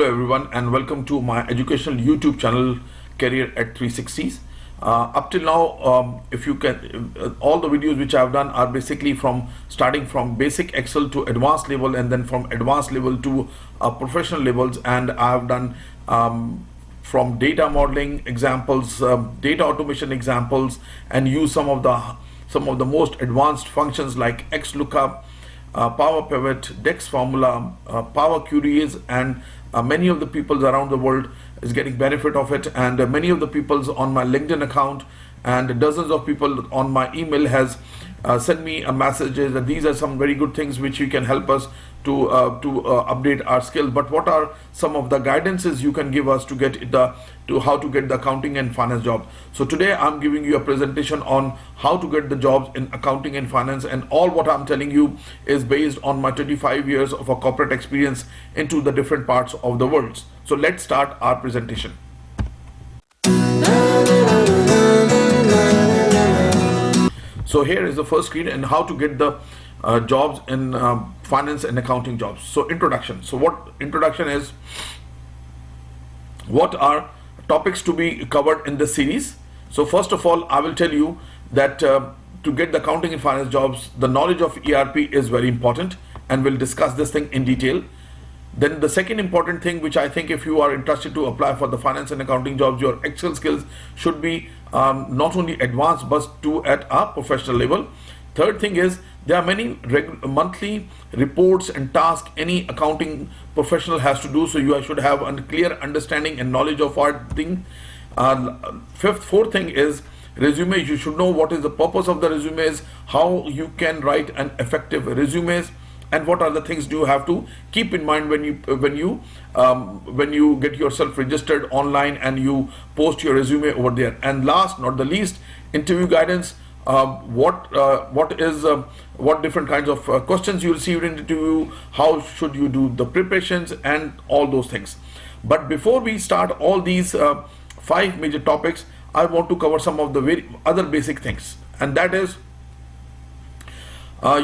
Hello everyone and welcome to my educational YouTube channel Career at 360s. Up till now, if you can, all the videos which I have done are basically from starting from basic Excel to advanced level and then from advanced level to professional levels, and I have done from data modeling examples, data automation examples, and use some of the most advanced functions like XLOOKUP, Power Pivot, DEX formula, Power Queries, and many of the people around the world is getting benefit of it, and many of the people on my LinkedIn account and dozens of people on my email has sent me a message that these are some very good things which you can help us to update our skills. But what are some of the guidances you can give us to get how to get the accounting and finance job? So today I'm giving you a presentation on how to get the jobs in accounting and finance, and all what I'm telling you is based on my 25 years of a corporate experience into the different parts of the world. So let's start our presentation. So here is the first screen and how to get the jobs in finance and accounting jobs. So introduction. So what introduction is, what are topics to be covered in this series? So first of all, I will tell you that to get the accounting and finance jobs, the knowledge of ERP is very important, and we'll discuss this thing in detail. Then the second important thing, which I think if you are interested to apply for the finance and accounting jobs, your Excel skills should be not only advanced but to at a professional level. Third thing is, there are many monthly reports and tasks any accounting professional has to do, so you should have a clear understanding and knowledge of what thing. Fourth thing is resume. You should know what is the purpose of the resumes, how you can write an effective resumes, and what are the things do you have to keep in mind when you get yourself registered online and you post your resume over there. And last not the least, interview guidance. What different kinds of questions you received in interview, how should you do the preparations, and all those things. But before we start all these 5 major topics, I want to cover some of the very other basic things, and that is,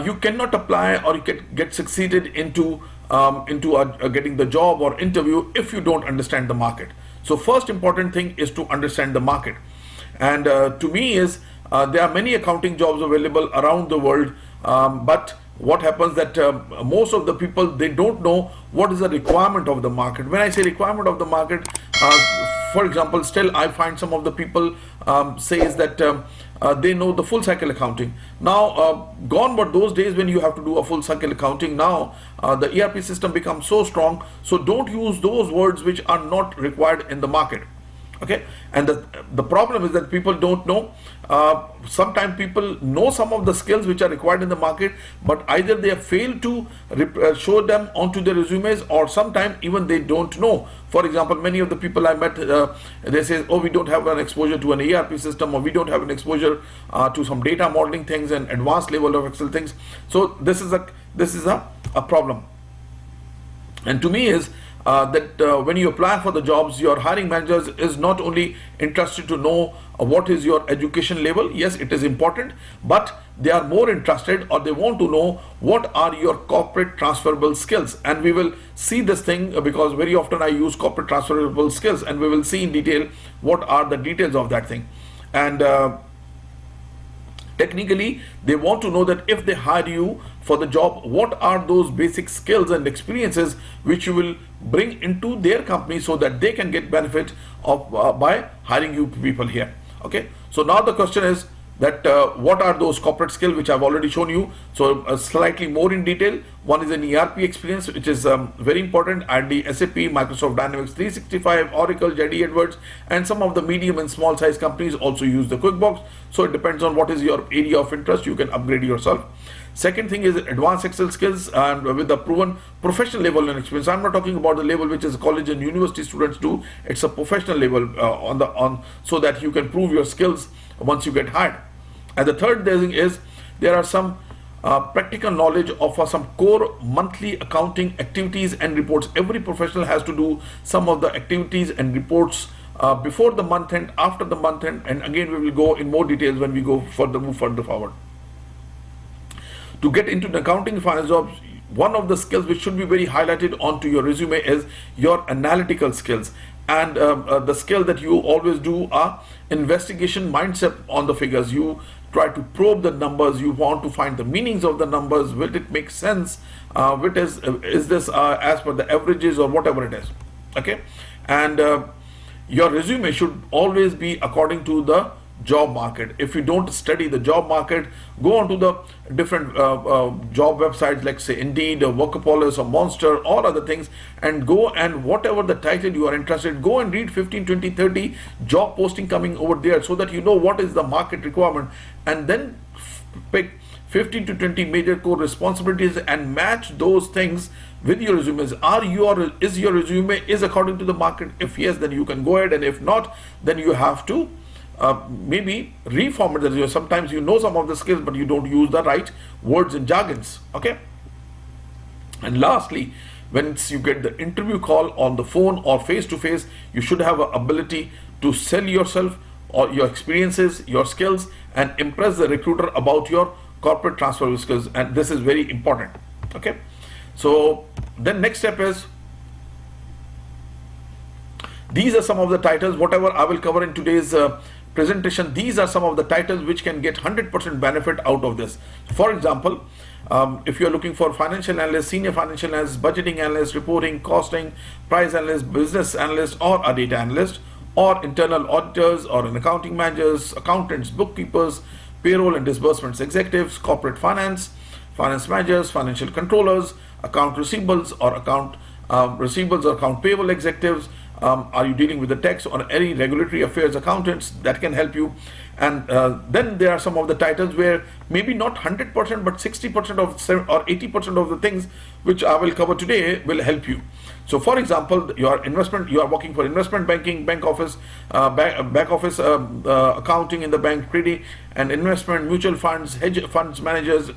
you cannot apply or you get succeeded into getting the job or interview if you don't understand the market. So first important thing is to understand the market, and to me is there are many accounting jobs available around the world, but what happens that most of the people, they don't know what is the requirement of the market. When I say requirement of the market, for example, still I find some of the people says that they know the full cycle accounting. Now gone were those days when you have to do a full cycle accounting. Now the ERP system becomes so strong, so don't use those words which are not required in the market. Okay, and the problem is that people don't know. Sometimes people know some of the skills which are required in the market, but either they have failed to show them onto their resumes, or sometimes even they don't know. For example, many of the people I met, they say, oh, we don't have an exposure to an ERP system, or we don't have an exposure to some data modeling things and advanced level of Excel things. So this is a problem. And to me is that when you apply for the jobs, your hiring managers is not only interested to know what is your education level. Yes, it is important, but they are more interested, or they want to know what are your corporate transferable skills. And we will see this thing because very often I use corporate transferable skills, and we will see in detail what are the details of that thing. And technically, they want to know that if they hire you for the job, what are those basic skills and experiences which you will bring into their company so that they can get benefit of by hiring you people here. Okay, so now the question is that what are those corporate skills which I've already shown you. So slightly more in detail. One is an ERP experience, which is very important, and the SAP, Microsoft Dynamics 365, Oracle, JD Edwards, and some of the medium and small size companies also use the QuickBooks. So it depends on what is your area of interest, you can upgrade yourself. Second thing is advanced Excel skills, and with the proven professional level and experience. I'm not talking about the level which is college and university students do. It's a professional level so that you can prove your skills once you get hired. And the third thing is there are some practical knowledge of some core monthly accounting activities and reports. Every professional has to do some of the activities and reports before the month end, after the month end, and again we will go in more details when we go move further forward. To get into the accounting and finance jobs, one of the skills which should be very highlighted onto your resume is your analytical skills, and the skill that you always do are investigation mindset on the figures. You try to probe the numbers, you want to find the meanings of the numbers. Will it make sense? Is this as per the averages or whatever it is? Okay. And your resume should always be according to the job market. If you don't study the job market, go onto the different job websites like say Indeed or Workopolis or Monster or other things, and go and whatever the title you are interested, go and read 15, 20, 30 job posting coming over there, so that you know what is the market requirement, and then pick 15 to 20 major core responsibilities and match those things with your resumes. Is your resume is according to the market? If yes, then you can go ahead, and if not, then you have to maybe reformat the resume. Sometimes you know some of the skills, but you don't use the right words and jargons. Okay. And lastly, once you get the interview call on the phone or face to face, you should have an ability to sell yourself or your experiences, your skills, and impress the recruiter about your corporate transferable skills. And this is very important. Okay. So then next step is, these are some of the titles, whatever I will cover in today's presentation. These are some of the titles which can get 100% benefit out of this. For example, if you're looking for financial analyst, senior financial analyst, budgeting analyst, reporting, costing, price analyst, business analyst, or a data analyst, or internal auditors, or an accounting managers, accountants, bookkeepers, payroll and disbursements executives, corporate finance, finance managers, financial controllers, account receivables or account payable executives. Are you dealing with the tax or any regulatory affairs accountants? That can help you. And then there are some of the titles where maybe not 100% but 60% of or 80% of the things which I will cover today will help you. So for example, you are working for investment banking, bank office, back office accounting in the bank, trading and investment, mutual funds, hedge funds managers,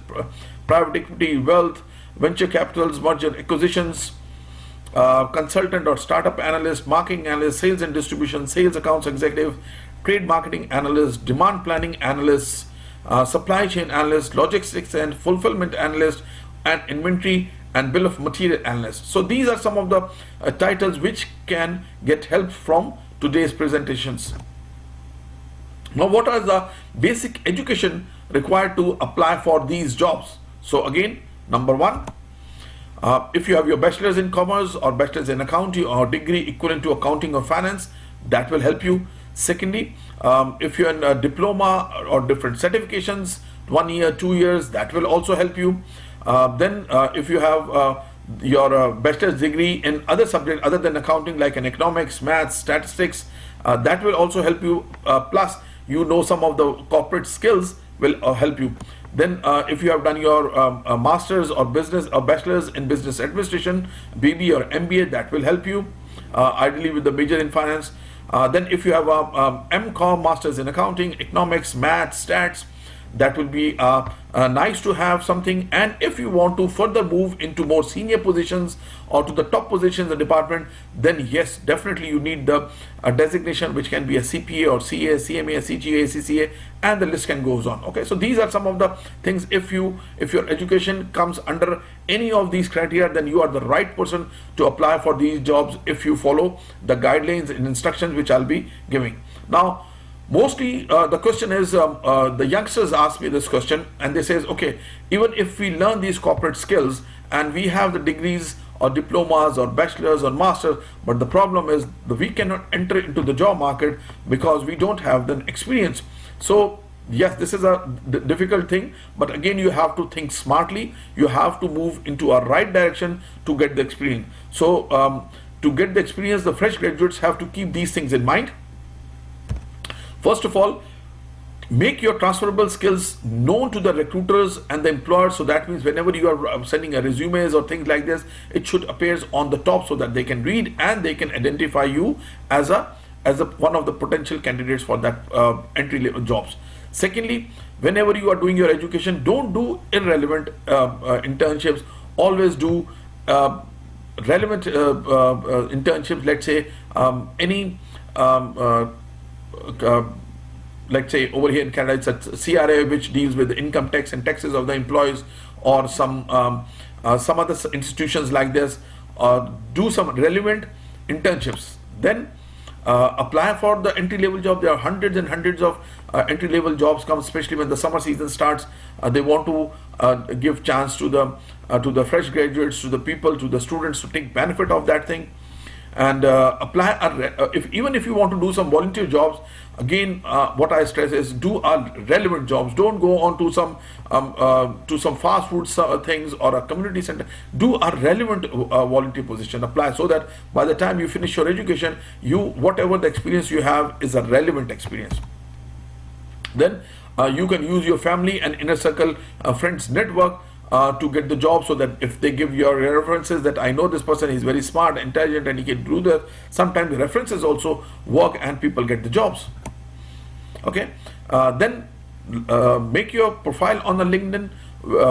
private equity, wealth, venture capitals, merger acquisitions, consultant or startup analyst, marketing analyst, sales and distribution, sales accounts executive, trade marketing analyst, demand planning analyst, supply chain analyst, logistics and fulfillment analyst, and inventory and bill of material analyst. So these are some of the titles which can get help from today's presentations. Now, what are the basic education required to apply for these jobs? So again, number one, if you have your bachelor's in commerce or bachelor's in accounting or degree equivalent to accounting or finance, that will help you. Secondly, if you're in a diploma or different certifications, 1 year, 2 years, that will also help you. Then if you have your bachelor's degree in other subjects other than accounting, like in economics, maths, statistics, that will also help you. Plus, you know some of the corporate skills will help you. Then if you have done your master's or business or bachelor's in business administration, BB or MBA, that will help you, ideally with the major in finance. Then if you have a MCom, master's in accounting, economics, maths, stats, that will be nice to have something. And if you want to further move into more senior positions or to the top positions in the department, then yes, definitely you need the designation, which can be a CPA or CA, CMA, CGA, CCA, and the list can goes on. Okay, so these are some of the things. If your education comes under any of these criteria, then you are the right person to apply for these jobs if you follow the guidelines and instructions which I'll be giving. Now, mostly the question is, the youngsters ask me this question, and they says, okay, even if we learn these corporate skills and we have the degrees or diplomas or bachelors or masters, but the problem is that we cannot enter into the job market because we don't have the experience. So yes, this is a difficult thing, but again, you have to think smartly. You have to move into a right direction to get the experience. So to get the experience, the fresh graduates have to keep these things in mind. First of all, make your transferable skills known to the recruiters and the employers. So that means whenever you are sending a resumes or things like this, it should appear on the top so that they can read and they can identify you as one of the potential candidates for that entry level jobs. Secondly, whenever you are doing your education, don't do irrelevant internships. Always do relevant internships. Let's say let's say over here in Canada, it's a CRA, which deals with the income tax and taxes of the employees, or some other institutions like this, do some relevant internships, then apply for the entry level job. There are hundreds and hundreds of entry level jobs come, especially when the summer season starts. They want to give chance to the fresh graduates, to the people, to the students to take benefit of that thing, and apply even if you want to do some volunteer jobs. Again, what I stress is do relevant jobs. Don't go on to some fast food things or a community center. Do a relevant volunteer position. Apply so that by the time you finish your education, whatever the experience you have is a relevant experience. Then you can use your family and inner circle friends network to get the job, so that if they give your references that I know this person is very smart, intelligent, and he can do that, sometimes references also work and people get the jobs. Okay, then make your profile on the LinkedIn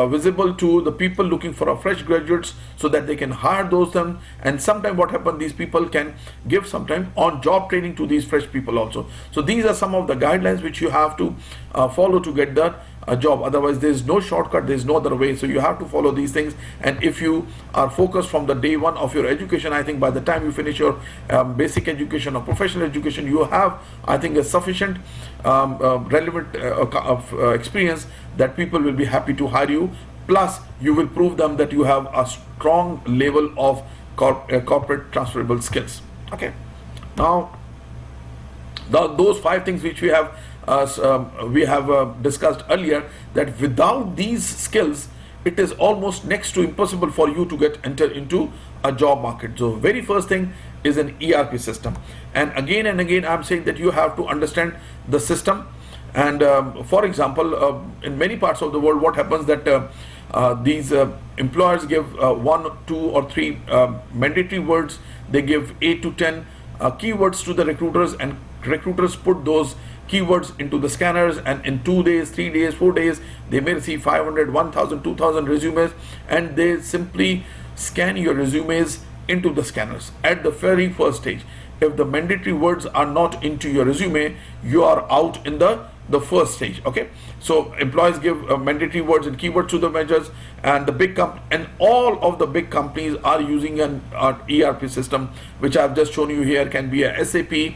visible to the people looking for a fresh graduates, so that they can hire those them. And sometimes what happens, these people can give sometime on job training to these fresh people also. So these are some of the guidelines which you have to follow to get the job. Otherwise there is no shortcut, there is no other way. So you have to follow these things. And if you are focused from the day one of your education, I think by the time you finish your basic education or professional education, you have, I think, a sufficient relevant experience that people will be happy to hire you. Plus you will prove them that you have a strong level of corporate transferable skills. Okay, now those 5 things which we have discussed earlier, that without these skills it is almost next to impossible for you to enter into a job market. So very first thing is an ERP system, and again I'm saying that you have to understand the system. And for example, in many parts of the world, what happens that these employers give 1, 2 or 3 mandatory words. They give 8 to 10 keywords to the recruiters, and recruiters put those keywords into the scanners, and in 2 days, 3 days, 4 days, they may receive 500, 1000, 2000 resumes, and they simply scan your resumes into the scanners at the very first stage. If the mandatory words are not into your resume, you are out in the first stage. Okay, so employees give mandatory words and keywords to the managers, and all of the big companies are using an ERP system, which I've just shown you here. Can be a SAP,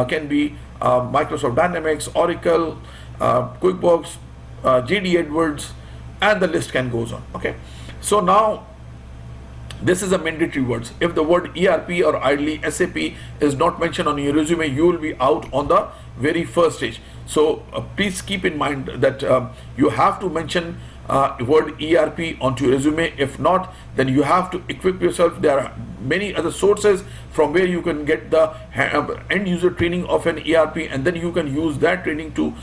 can be Microsoft Dynamics, Oracle, QuickBooks, JD Edwards, and the list can goes on. Okay, so now this is a mandatory words. If the word ERP or ideally SAP is not mentioned on your resume, you will be out on the very first stage. So please keep in mind that you have to mention word ERP onto your resume. If not, then you have to equip yourself. There are many other sources from where you can get the end user training of an ERP, and then you can use that training to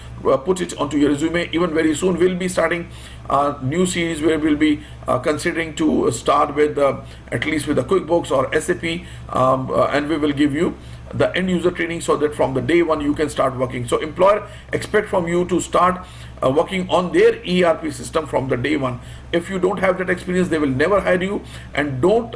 put it onto your resume. Even very soon we'll be starting a new series where we'll be considering to start with at least with the QuickBooks or SAP, and we will give you the end user training, so that from the day one you can start working. So employer expect from you to start working on their ERP system from the day one. If you don't have that experience, they will never hire you. And don't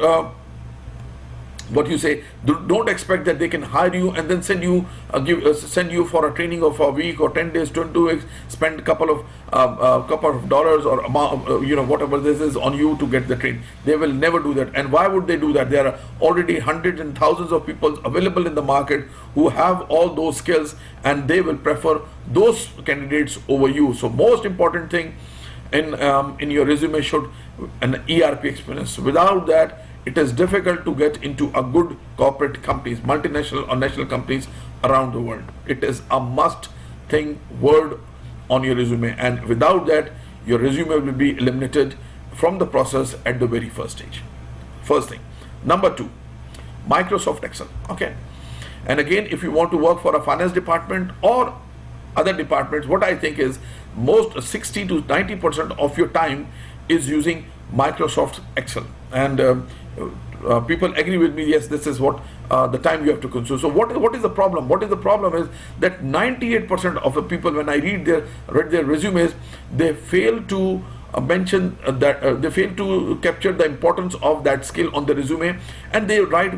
don't expect that they can hire you and then send you for a training of a week or 10 days, 22 weeks, spend a couple of dollars or amount, whatever this is on you to get the train. They will never do that. And why would they do that? There are already hundreds and thousands of people available in the market who have all those skills, and they will prefer those candidates over you. So most important thing in your resume should an ERP experience. Without that, it is difficult to get into a good corporate companies, multinational or national companies around the world. It is a must thing word on your resume, and without that, your resume will be eliminated from the process at the very first stage. First thing. Number 2, Microsoft Excel. Okay, and again, if you want to work for a finance department or other departments, what I think is most 60 to 90% of your time is using Microsoft Excel, and people agree with me. Yes, this is what the time you have to consume. So what is the problem? What is the problem is that 98% of the people, when I read their resumes, they fail to mention that they fail to capture the importance of that skill on the resume, and they write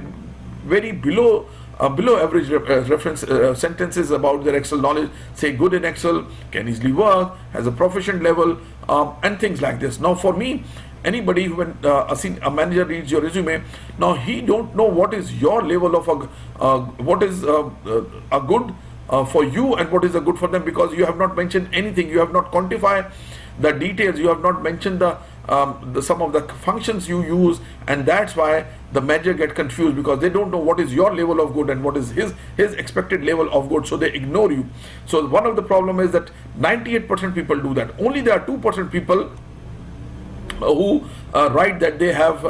very below average reference sentences about their Excel knowledge. Say good in Excel, can easily work, has a proficient level and things like this. Now for me, anybody who, when a manager reads your resume, now he don't know what is your level of what is a good for you and what is a good for them, because you have not mentioned anything, you have not quantified the details, you have not mentioned the some of the functions you use, and that's why the manager get confused, because they don't know what is your level of good and what is his expected level of good, so they ignore you. So one of the problem is that 98% people do that. Only there are 2% people who write that they have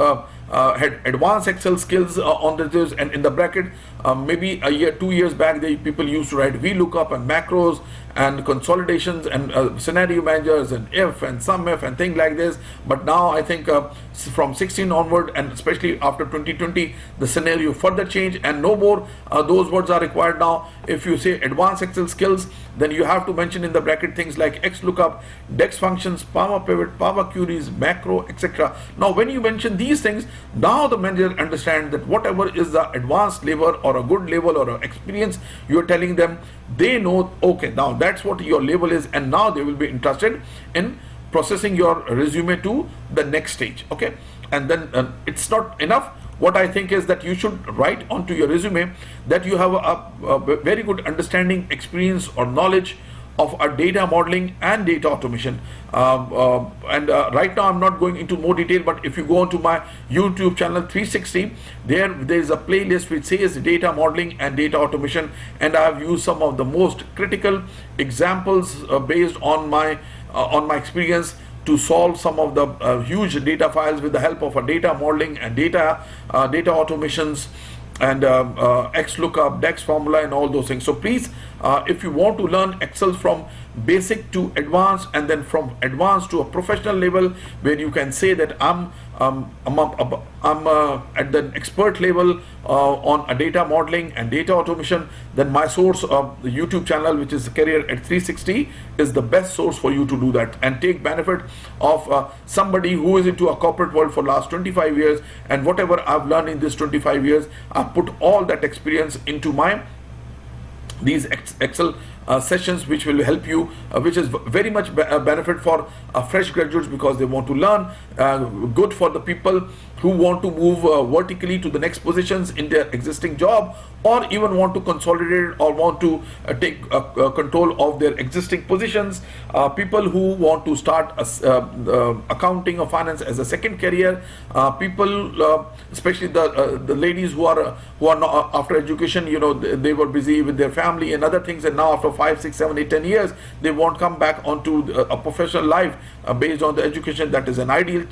had advanced Excel skills on this, and in the bracket maybe a year, 2 years back, people used to write VLOOKUP and macros and consolidations and scenario managers and if and sum if and things like this. But now I think from 16 onward, and especially after 2020, the scenario further changed, and no more those words are required now. If you say advanced Excel skills, then you have to mention in the bracket things like XLOOKUP, DEX functions, Power Pivot, Power Queries, macro, etc. Now when you mention these things, now the manager understands that whatever is the advanced level or a good level or experience you are telling them, they know, okay, now that's what your level is, and now they will be interested in processing your resume to the next stage. Okay, and then it's not enough. What I think is that you should write onto your resume that you have a very good understanding, experience or knowledge of a data modeling and data automation. Right now I'm not going into more detail, but if you go onto my YouTube channel 360, there is a playlist which says data modeling and data automation, and I have used some of the most critical examples based on my experience to solve some of the huge data files with the help of a data modeling and data automations and XLOOKUP, DEX formula and all those things. So please, if you want to learn Excel from basic to advanced, and then from advanced to a professional level where you can say that I'm at the expert level on a data modeling and data automation, then my source of the YouTube channel, which is Career at 360, is the best source for you to do that and take benefit of somebody who is into a corporate world for last 25 years, and whatever I've learned in this 25 years, I've put all that experience into these Excel sessions, which will help you, which is very much benefit for fresh graduates, because they want to learn, good for the people who want to move vertically to the next positions in their existing job, or even want to consolidate or want to take control of their existing positions, people who want to start accounting or finance as a second career, people especially the ladies who are not, after education, you know, they were busy with their family and other things, and now after 5, 6, 7, 8, 10 years they won't come back onto a professional life based on the education. That is an ideal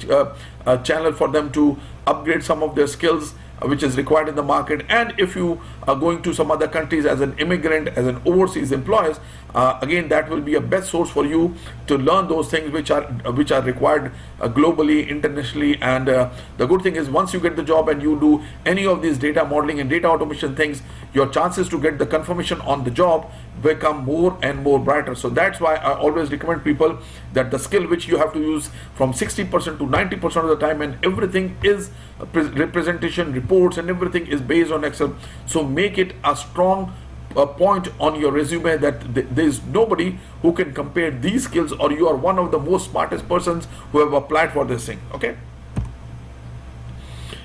channel for them to upgrade some of their skills which is required in the market. And if you are going to some other countries as an immigrant, as an overseas employees, again that will be a best source for you to learn those things which are required globally, internationally. And the good thing is, once you get the job and you do any of these data modeling and data automation things, your chances to get the confirmation on the job become more and more brighter. So that's why I always recommend people that the skill which you have to use from 60% to 90% of the time, and everything is representation, reports and everything is based on Excel. So make it a strong point on your resume that there is nobody who can compare these skills, or you are one of the most smartest persons who have applied for this thing. Okay.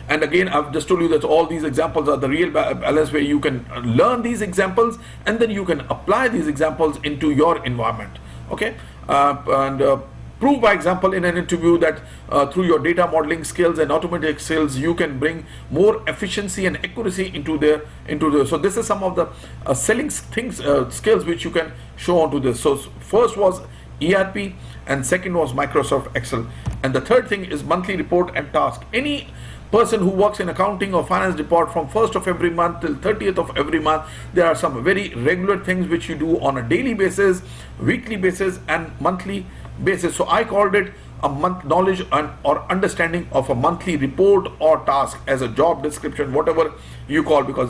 And again, I've just told you that all these examples are the real balance, where you can learn these examples and then you can apply these examples into your environment. Okay, prove by example in an interview that through your data modeling skills and automatic skills, you can bring more efficiency and accuracy into the. So this is some of the selling things, skills which you can show onto this. So first was ERP, and second was Microsoft Excel, and the third thing is monthly report and task. Any person who works in accounting or finance department, from 1st of every month till 30th of every month, there are some very regular things which you do on a daily basis, weekly basis and monthly basis. So I called it a month knowledge or understanding of a monthly report or task as a job description, whatever you call, because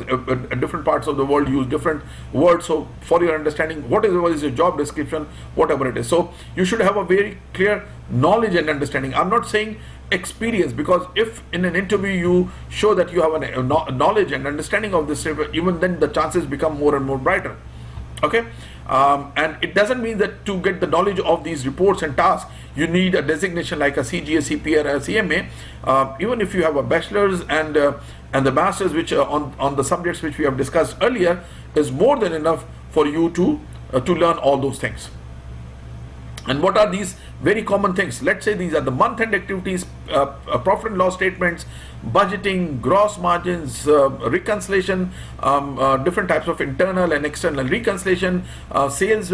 different parts of the world use different words. So for your understanding, whatever is your job description, whatever it is, so you should have a very clear knowledge and understanding. I'm not saying experience, because if in an interview you show that you have a knowledge and understanding of this, even then the chances become more and more brighter. Okay, And it doesn't mean that to get the knowledge of these reports and tasks you need a designation like a CGA, CPA, or a CMA. Even if you have a bachelor's and the master's, which on the subjects which we have discussed earlier, is more than enough for you to learn all those things. And what are these very common things? Let's say these are the month-end activities, profit and loss statements, budgeting, gross margins, reconciliation, different types of internal and external reconciliation, sales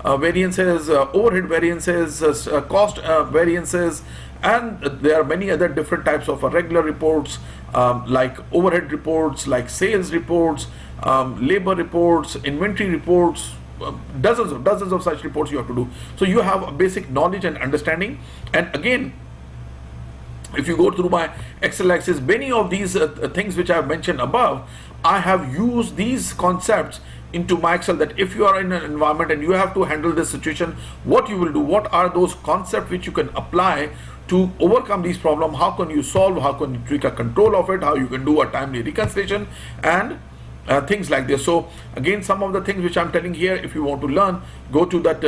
variances, overhead variances, cost variances, and there are many other different types of regular reports, like overhead reports, like sales reports, labor reports, inventory reports, dozens of such reports you have to do. So you have a basic knowledge and understanding. And again, if you go through my Excel access, many of these things which I have mentioned above, I have used these concepts into my Excel, that if you are in an environment and you have to handle this situation, what you will do, what are those concepts which you can apply to overcome these problems, how can you solve, how can you take a control of it, how you can do a timely reconciliation, and things like this. So again, some of the things which I'm telling here, if you want to learn, go to that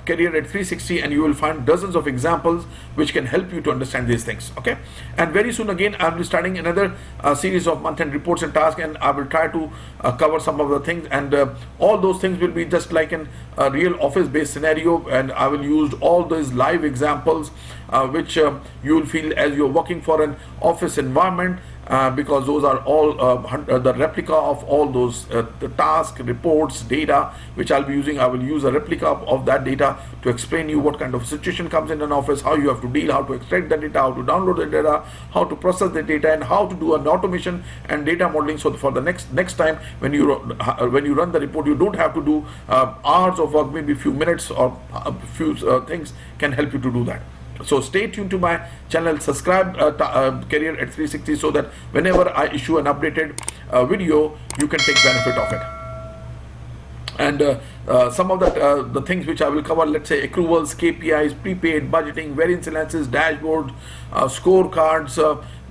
Career at 360 and you will find dozens of examples which can help you to understand these things. Okay, and very soon again I'll be starting another series of month-end reports and tasks, and I will try to cover some of the things, and all those things will be just like in a real office-based scenario, and I will use all those live examples which you will feel as you're working for an office environment. Because those are all the replica of all those the task reports data which I'll be using. I will use a replica of that data to explain you what kind of situation comes in an office, how you have to deal, how to extract the data, how to download the data, how to process the data, and how to do an automation and data modeling. So for the next time when you run the report, you don't have to do hours of work. Maybe a few minutes or a few things can help you to do that. So stay tuned to my channel, subscribe Career at 360, so that whenever I issue an updated video, you can take benefit of it. And some of the things which I will cover, let's say accruals, KPIs, prepaid, budgeting, variance analysis, dashboard, scorecards,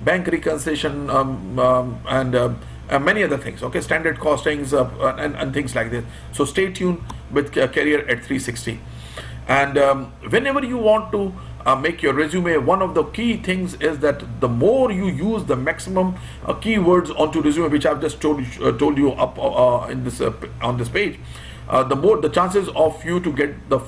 bank reconciliation, and many other things. Okay, standard costings and things like this. So stay tuned with Career at 360. And whenever you want to make your resume, one of the key things is that the more you use the maximum keywords onto resume, which I've just told you up in this on this page, the more the chances of you to get the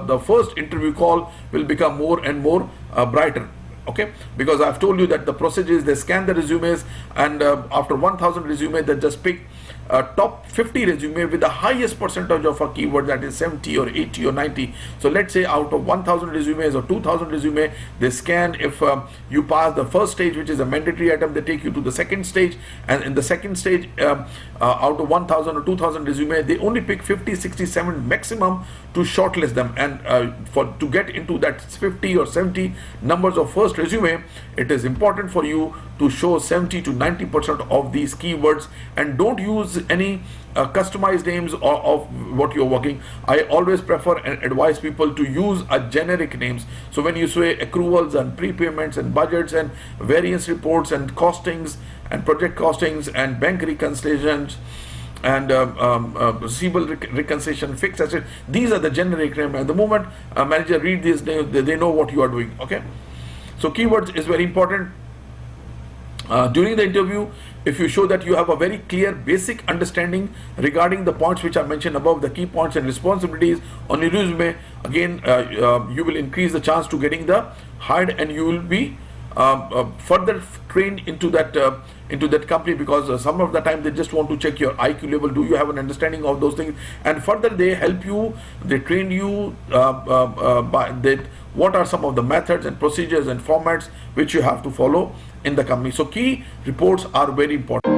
the first interview call will become more and more brighter. Okay, because I've told you that the procedure is they scan the resumes, and after 1000 resumes they just pick top 50 resume with the highest percentage of a keyword, that is 70 or 80 or 90. So let's say out of 1000 resumes or 2000 resume, they scan. If you pass the first stage, which is a mandatory item, they take you to the second stage, and in the second stage, out of 1000 or 2000 resume, they only pick 50, 67 maximum to shortlist them. And to get into that 50 or 70 numbers of first resume, it is important for you to show 70 to 90% of these keywords, and don't use any customized names of what you're working. I always prefer and advise people to use a generic names. So when you say accruals and prepayments and budgets and variance reports and costings and project costings and bank reconciliations and receivable reconciliation, fixed asset, these are the generic names. And the moment a manager read these names, they know what you are doing. Okay, so keywords is very important. During the interview, if you show that you have a very clear basic understanding regarding the points which I mentioned above, the key points and responsibilities on your resume, again you will increase the chance to getting the hired, and you will be further trained into that company, because some of the time they just want to check your IQ level. Do you have an understanding of those things? And further they help you, they train you what are some of the methods and procedures and formats which you have to follow in the company. So key reports are very important.